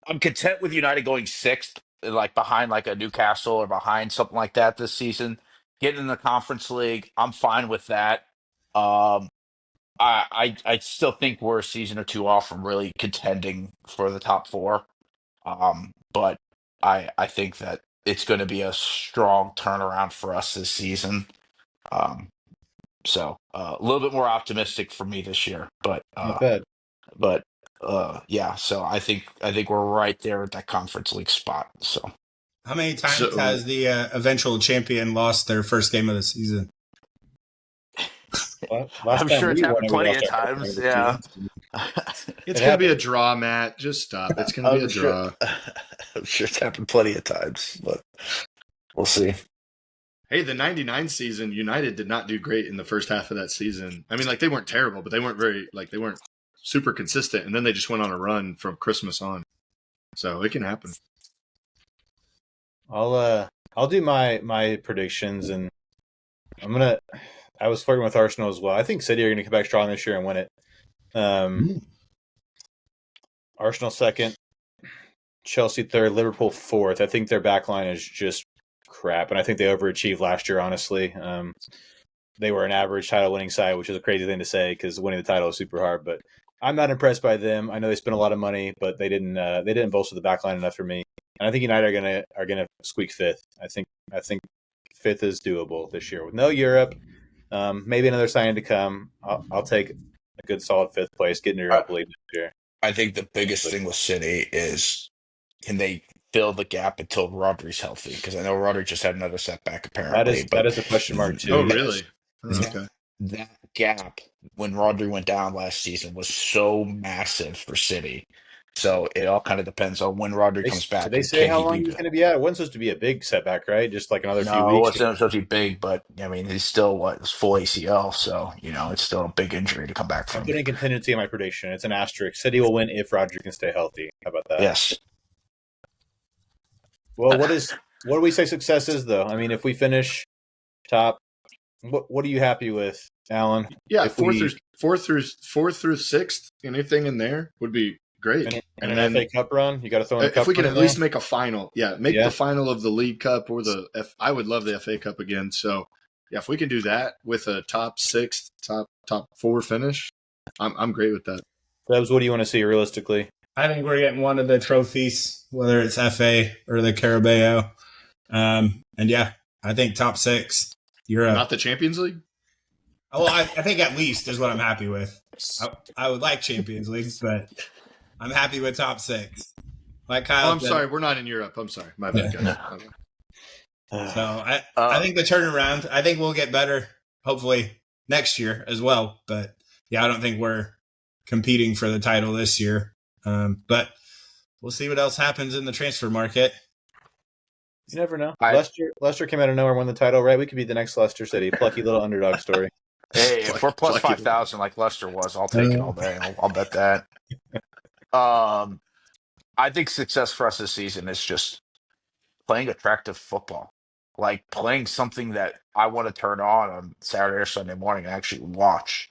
I'm content with United going 6th, like behind like a Newcastle or behind something like that this season. Getting in the Conference League, I'm fine with that. Um, I still think we're a season or two off from really contending for the top 4. But I think that it's going to be a strong turnaround for us this season. So a little bit more optimistic for me this year, but Not bad. Yeah, so I think we're right there at that conference league spot. So How many times So has the eventual champion lost their first game of the season? Last I'm time sure it's we won happened it, we plenty lost of our first game times. of the Yeah. season. it's It going to be a happened. draw, Matt. Just stop. It's going to be I'm a sure. draw. I'm sure it's happened plenty of times, but we'll see. Hey, the 99 season, United did not do great in the first half of that season. I mean, like, they weren't terrible, but they weren't super consistent. And then they just went on a run from Christmas on. So it can happen. I'll do my predictions, and I was flirting with Arsenal as well. I think City are gonna come back strong this year and win it. Um, Arsenal second, Chelsea third, Liverpool fourth. I think their back line is just crap, and I think they overachieved last year. Honestly, they were an average title winning side, which is a crazy thing to say because winning the title is super hard. But I'm not impressed by them. I know they spent a lot of money, but they didn't bolster the back line enough for me. And I think United are gonna squeak fifth. I think fifth is doable this year with no Europe. Maybe another signing to come. I'll take a good solid fifth place, get into I, Europa League this year. I think the biggest Hopefully. thing with City is can they fill the gap until Rodri's healthy? Because I know Rodri just had another setback That apparently, is that but is a question mark Oh, too. really? Oh, that, okay. that gap when Rodri went down last season was so massive for City. So it all kind of depends on when Rodri Did comes back they and say can how he long be he was good. going to be out? It wasn't supposed to be a big setback, right? Just like another few No, it weeks. wasn't supposed to be big, but I mean, he's still it's full ACL, so it's still a big injury to come back I'm from. putting contingency in my prediction. It's an asterisk. City will win if Roger can stay healthy. How about that? Yes. Well, what do we say success is though? I mean, if we finish top, what are you happy with, Alan? Yeah, If we fourth through sixth, anything in there would be great. in And an FA then Cup run, you got to throw in a if cup we can run at in there. least make a final, make Yeah, the final of the League Cup or I would love the FA Cup again. So yeah, if we can do that with a top six, top four finish, I'm great with that. Debs, what do you want to see realistically? I think we're getting one of the trophies, whether it's FA or the Carabao. And yeah, I think top six, Europe. Not the Champions League. Well, I think at least is what I'm happy with. I would like Champions League, but I'm happy with top six. Like Oh, Kyle I'm said. sorry, we're not in Europe. I'm sorry, my bad, guys. No. My bad. So I Uh, think the turnaround, I think we'll get better, hopefully next year as well. But yeah, I don't think we're competing for the title this year. But we'll see what else happens in the transfer market. You never know. I Leicester came out of nowhere and won the title, right? We could be the next Leicester City. Plucky little underdog story. Hey, if we're plus Plucky. 5,000 like Leicester was, I'll take it all day. I'll bet that. I think success for us this season is just playing attractive football, like playing something that I want to turn on Saturday or Sunday morning and actually watch,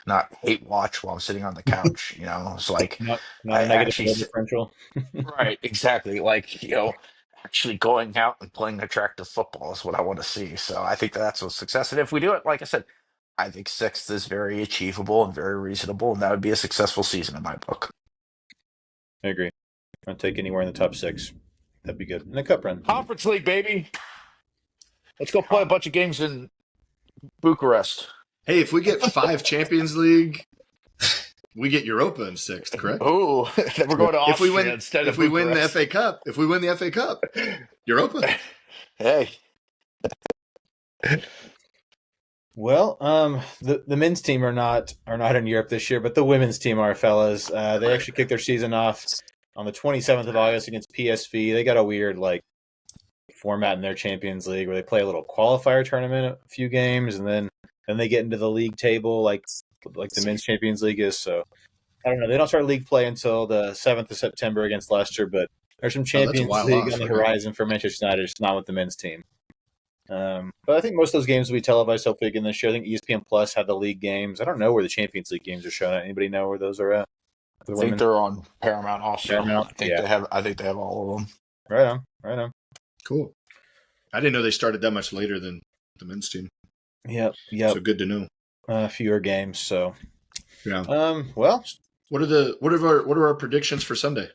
not hate watch while I'm sitting on the couch. It's like Not I a negative actually goal differential. right, exactly. Like actually going out and playing attractive football is what I want to see. So I think that's a success. And if we do it, like I said, I think sixth is very achievable and very reasonable, and that would be a successful season in my book. I agree. I'll take anywhere in the top six. That'd be good. In a cup run. Conference League, baby. Let's go play a bunch of games in Bucharest. Hey, if we get 5 Champions League, we get Europa in sixth, correct? Oh, then we're going to If we Austria win, instead if of we win the Bucharest. FA Cup, Europa. Hey, Well, the men's team are not in Europe this year, but the women's team are, fellas. They actually kicked their season off on the 27th of August against PSV. They got a weird format in their Champions League where they play a little qualifier tournament, a few games, and then they get into the league table like the men's Champions League is. So I don't know. They don't start league play until the 7th of September against Leicester, but there's some Oh, that's a Champions while League off. on the Okay. horizon for Manchester United, just not with the men's team. But I think most of those games will be televised hopefully again this year. I think ESPN Plus had the league games. I don't know where the Champions League games are shown at. Anybody know where those are at? For I the think women? they're on Paramount also. Paramount? I think Yeah. they have. I think they have all of them. Right on. Right on. Cool. I didn't know they started that much later than the men's team. Yep. Yep. So good to know. Fewer games. So. Yeah. Well. What are our predictions for Sunday?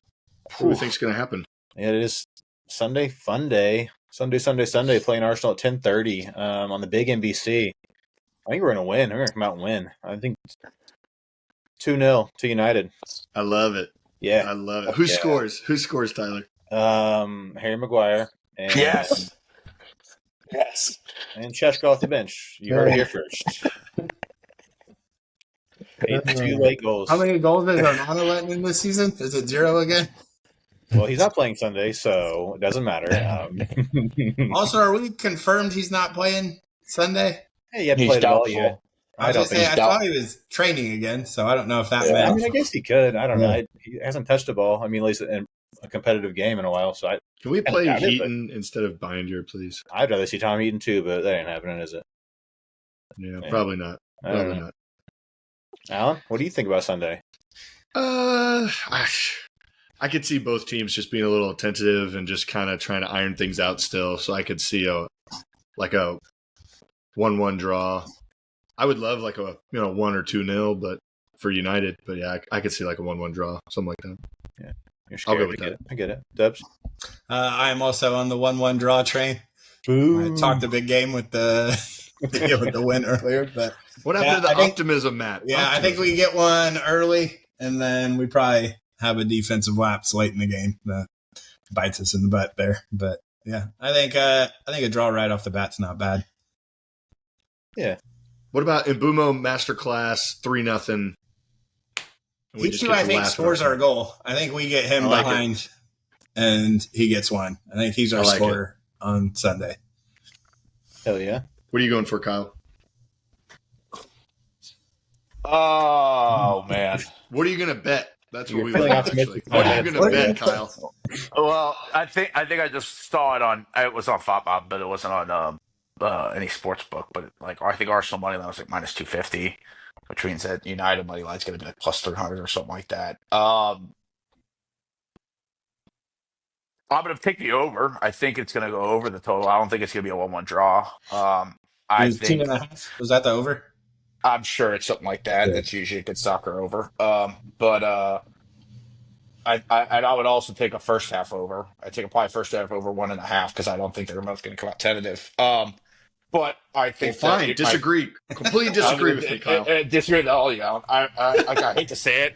What do you think's going to happen? It is Sunday fun day. Sunday playing Arsenal at 10:30 on the big NBC. I think we're gonna win. We're gonna come out and win. I think 2-0 to United. I love it. Yeah. I love it. Who Yeah. scores? Who scores, Tyler? Harry Maguire and Yes. Yes. and Sheshko off the bench. You heard it here first. 2 late goals. How many goals is Onana letting in this season? Is it 0 again? Well, he's not playing Sunday, so it doesn't matter. Also, are we confirmed he's not playing Sunday? Hey, he hadn't He's played at all doubtful. yet. I was don't going to say, think I he's thought he was training again, so I don't know if that Yeah. meant. I mean, I guess he could. I don't Yeah. know. He hasn't touched the ball. I mean, at least in a competitive game in a while. So Can we play doubt it, Heaton instead of Binder, please? I'd rather see Tom Eaton too, but that ain't happening, is it? Yeah, Yeah. probably not. I don't Probably know. not. Alan, what do you think about Sunday? I could see both teams just being a little tentative and just kind of trying to iron things out still. So I could see a 1-1 draw. I would love like a 1 or 2-0, but for United. But yeah, I could see like a 1-1 draw, something like that. You're I'll scared. go with I get that. it. I get it. Dubs. I am also on the 1-1 draw train. Boo. I talked a big game with the with the win earlier, but What happened Yeah, to I the think- optimism, Matt? yeah, I think we get one early, and then we probably have a defensive lapse late in the game that bites us in the butt there. But yeah, I think a draw right off the bat's not bad. What about Mbumo Masterclass 3-0? He I think scores our goal. I think we get him I like behind, and he gets one. I think he's our I like scorer on Sunday. Hell yeah. What are you going for, Kyle? Oh man. What are you going to bet? That's what You're we feeling want. Actually. optimistic. What are you going to What bet, are you- Kyle? Well, I think I just saw it on. It was on FOTBOB, but it wasn't on any sports book. But like I think Arsenal money line was like -250, which means that United money line's going to be like +300 or something like that. I'm going to take the over. I think it's going to go over the total. I don't think it's going to be a 1-1 draw. It I was think 2.5. Was that the over? I'm sure it's something like that. Yeah. That's usually a good soccer over. But I would also take a first half over. I take a probably first half over 1.5 because I don't think they're both going to come out tentative. But I Well, think fine. Disagree. Completely disagree with me, Kyle. Disagree with all you. I hate to say it.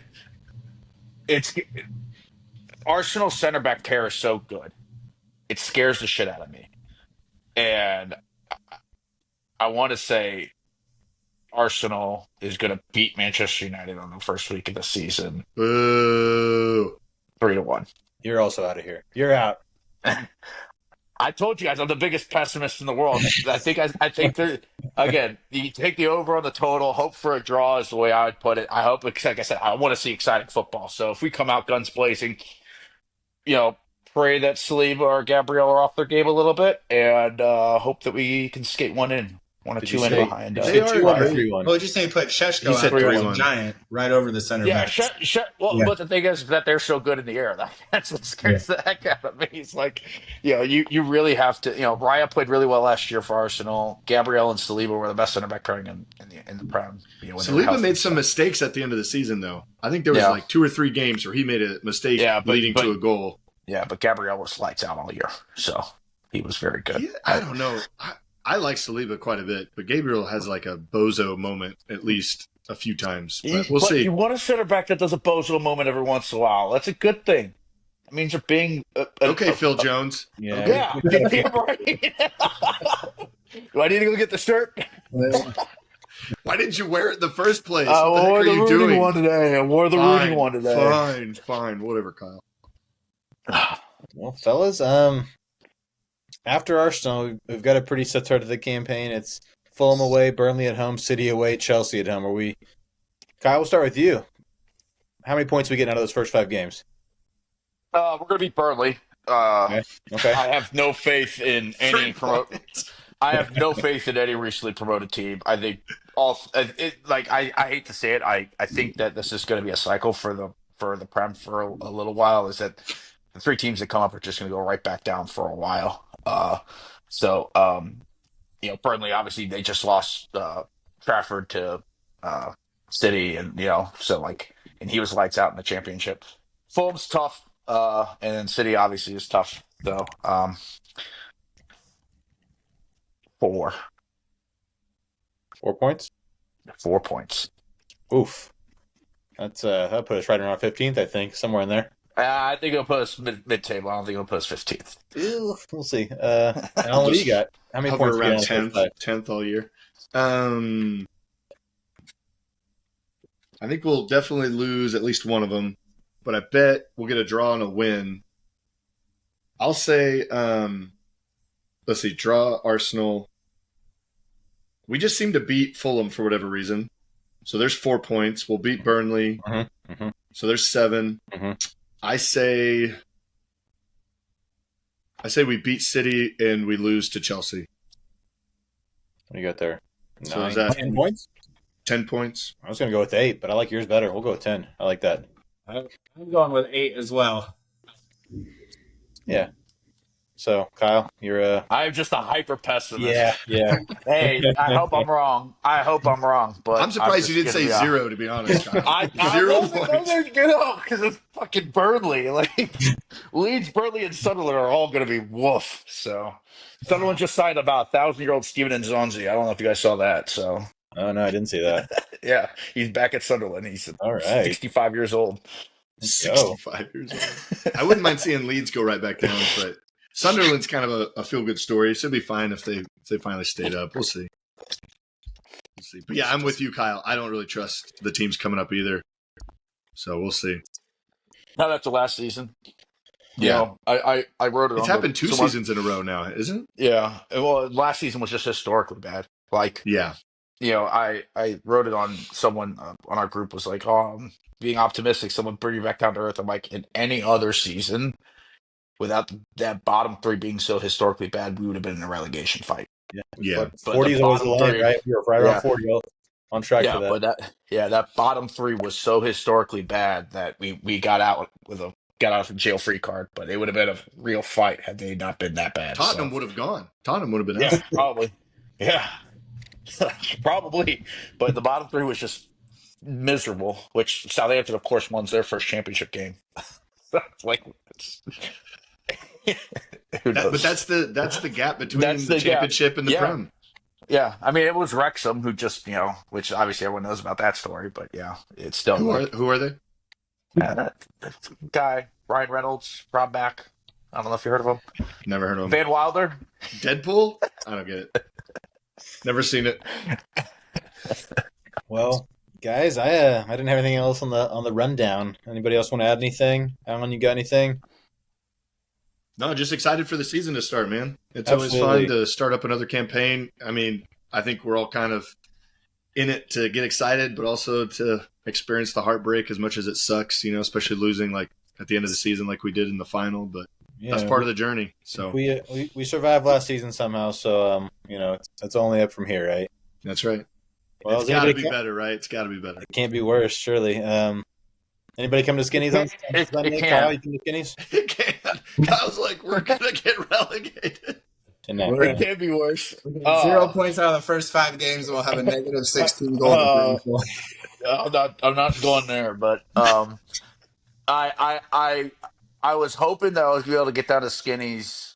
It's Arsenal center back pair is so good. It scares the shit out of me. And I want to say Arsenal is going to beat Manchester United on the first week of the season, Boo. 3-1. You're also out of here. You're out. I told you guys I'm the biggest pessimist in the world. I think that again, you take the over on the total, hope for a draw is the way I would put it. I hope, like I said, I want to see exciting football. So if we come out guns blazing, pray that Saliba or Gabriel are off their game a little bit, and hope that we can skate one or Did two you in say- behind. did you They say are 2-1 or great. 3-1? Well, would you say put Sheshko He said out there as 3-1. a giant right over the center Yeah, back? well, Yeah. but the thing is that they're so good in the air. That's what scares the heck out of me. It's like, you really have to. Raya played really well last year for Arsenal. Gabriel and Saliba were the best center back pairing in the Prem. When they were Saliba healthy. made some mistakes at the end of the season, though. I think there was Yeah. like 2 or 3 games where he made a mistake leading to a goal. Yeah, but Gabriel was lights out all year, so he was very good. I don't know. I like Saliba quite a bit, but Gabriel has like a bozo moment at least a few times. But we'll see. You want a center back that does a bozo moment every once in a while. That's a good thing. It means you're being Okay, Phil Jones. Yeah. Yeah, damn right. Do I need to go get the shirt? Why didn't you wear it in the first place? I What the heck wore are the you Rooney doing? one today. I wore the Rooney one today. Fine. Whatever, Kyle. Well, fellas, after Arsenal, we've got a pretty set start to the campaign. It's Fulham away, Burnley at home, City away, Chelsea at home. Kyle, we'll start with you. How many points are we getting out of those first 5 games? We're gonna beat Burnley. Okay. I have no faith in any I have no faith in any recently promoted team. I think I hate to say it. I think that this is going to be a cycle for the Prem for a little while. Is that the 3 teams that come up are just going to go right back down for a while. Burnley obviously they just lost Trafford to City, and and he was lights out in the championship. Fulham's tough, and then City obviously is tough. So 4 4 points? 4 points. Oof. That'll put us right around 15th, I think, somewhere in there. I think it'll put us mid-table. I don't think it'll put us 15th. Ew, we'll see. Alan, what do you got? How many Hover points do you around got on the first 10th all year. I think we'll definitely lose at least one of them, but I bet we'll get a draw and a win. I'll say, let's see, draw Arsenal. We just seem to beat Fulham for whatever reason. So there's 4 points. We'll beat Burnley. So there's 7. I say we beat City and we lose to Chelsea. What do you got there? So is that 10 points? 10 points. I was going to go with 8, but I like yours better. We'll go with 10. I like that. I'm going with 8 as well. Yeah. So, Kyle, you're I'm just a hyper pessimist. yeah. Hey, I hope I'm wrong. But I'm surprised you didn't say zero. 0, to be honest, Kyle. I 0 wasn't points. going to get up because of fucking Burnley. Like Leeds, Burnley, and Sunderland are all going to be woof. So Sunderland just signed about 1,000-year-old Steven Nzonzi. I don't know if you guys saw that. So Oh, no, I didn't see that. yeah, he's back at Sunderland. He's All right. 65 years old. Let's go. 65 years old. I wouldn't mind seeing Leeds go right back down, but Sunderland's kind of a feel-good story. It should be fine if they finally stayed up. We'll see. But yeah, I'm with you, Kyle. I don't really trust the teams coming up either. So we'll see. Not after last season. You Yeah. know, I wrote it. It's happened 2 seasons in a row now, isn't it? Yeah. Well, last season was just historically bad. Like, Yeah. you know, I wrote it on someone on our group was like, oh, I'm being optimistic. Someone bring you back down to earth. I'm like, in any other season, without that bottom 3 being so historically bad, we would have been in a relegation fight. Yeah. But 40 is the always the bottom line, 3 right? You're right around 40. On track for that. But that bottom 3 was so historically bad that we got out of a jail free card. But it would have been a real fight had they not been that bad. Tottenham would have gone. Tottenham would have been Yeah, out. probably. Yeah, probably. But the bottom 3 was just miserable. Which Southampton, of course, won their first championship game. Like, who knows? But that's the gap between That's the the gap. championship and the Yeah. Prem. Yeah, I mean, it was Wrexham who just, which obviously everyone knows about that story, but yeah, it's still Who are they? that guy, Ryan Reynolds, Rob Back. I don't know if you heard of him. Never heard of them. Van Wilder. Deadpool? I don't get it. Never seen it. Well, guys, I didn't have anything else on the rundown. Anybody else want to add anything? Alan, you got anything? No, just excited for the season to start, man. It's Absolutely. always fun to start up another campaign. I mean, I think we're all kind of in it to get excited, but also to experience the heartbreak as much as it sucks, especially losing like at the end of the season like we did in the final. But that's part of the journey. So we survived last season somehow, so it's only up from here, right? that's right. Well, It's got to be better, right? It's got to be better. It can't be worse, surely. Anybody come to Skinnies on Sunday? can. Kyle, you come to Skinnies? It can't. Kyle's like, we're gonna get relegated. It can't be worse. 0 points out of the first 5 games, and we'll have a negative 16 goal differential. I'm not going there, but I was hoping that I was gonna be able to get down to Skinnies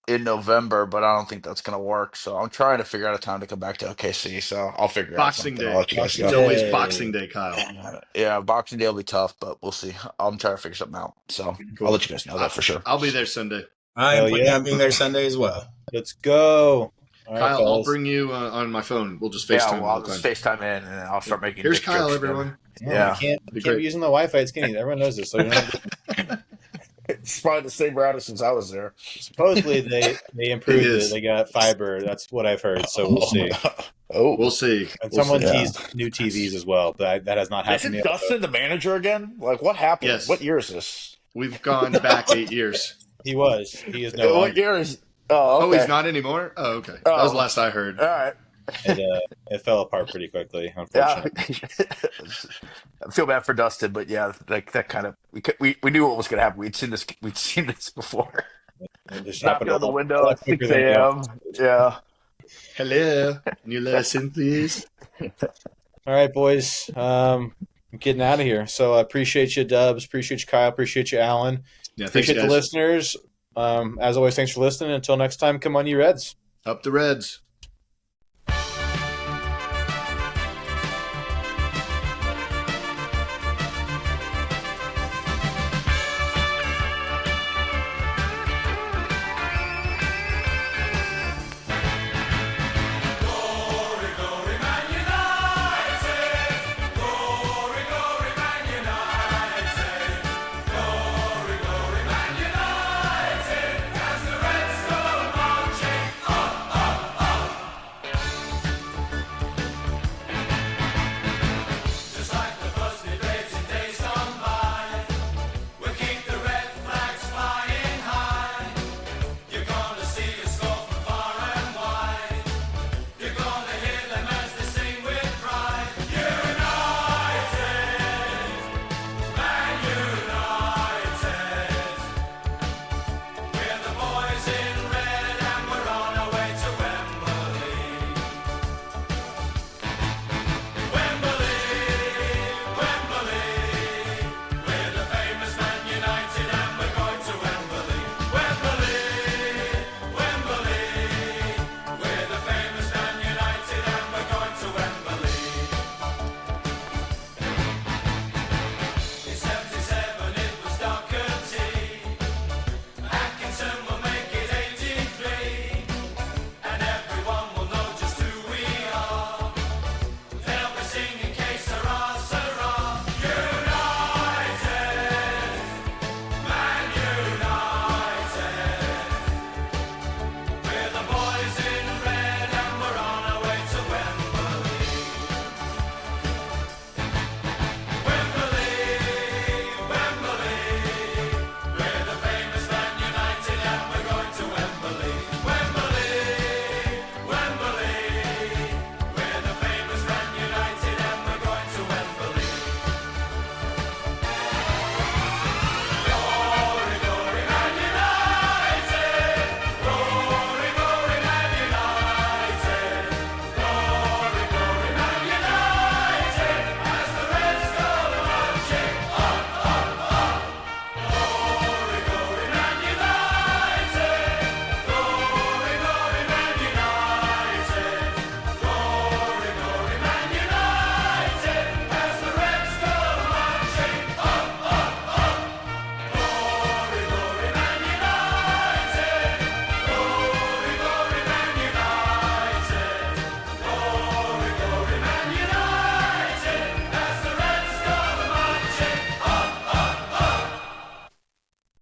in November, but I don't think that's gonna work. So I'm trying to figure out a time to come back to OKC. So I'll figure Boxing out Day. something. I'll let you guys It's know. always Boxing Day, Kyle. Yeah, Boxing Day will be tough, but we'll see. I'm trying to figure something out. So Cool. I'll let you guys know that for sure. I'll be there Sunday. I'm Hell planning yeah. on being there Sunday as well. Let's go. All right, Kyle, I'll fellas. bring you on my phone. We'll just FaceTime Yeah, well, all I'll the just time. FaceTime in and I'll start making. Here's dick Kyle, jokes everyone. Yeah. You can't Be be great. using the Wi-Fi at Skinnies. Everyone knows this. So you know, It's probably the same router since I was there. supposedly they improved It it. is. They got fiber. That's what I've heard. So we'll see. Oh, We'll see. And We'll someone see. teased new TVs as well, but that has not happened isn't yet. Dustin the manager again? Like, what happened? Yes. What year is this? We've gone back 8 years. He was. He is no What longer. year is? Oh, Oh, okay. he's not anymore? Oh, okay. That was the last I heard. All right. It fell apart pretty quickly, Yeah. unfortunately. I feel bad for Dustin, but yeah, like that kind of we knew what was going to happen. We'd seen this before. Just Knocking on the window at 6 quicker than it a.m. Yeah. Hello. Can you listen, please? All right, boys. I'm getting out of here. So I appreciate you, Dubs. Appreciate you, Kyle. Appreciate you, Alan. Yeah, thanks, Appreciate the guys. listeners. As always, thanks for listening. Until next time, come on, you Reds. Up the Reds.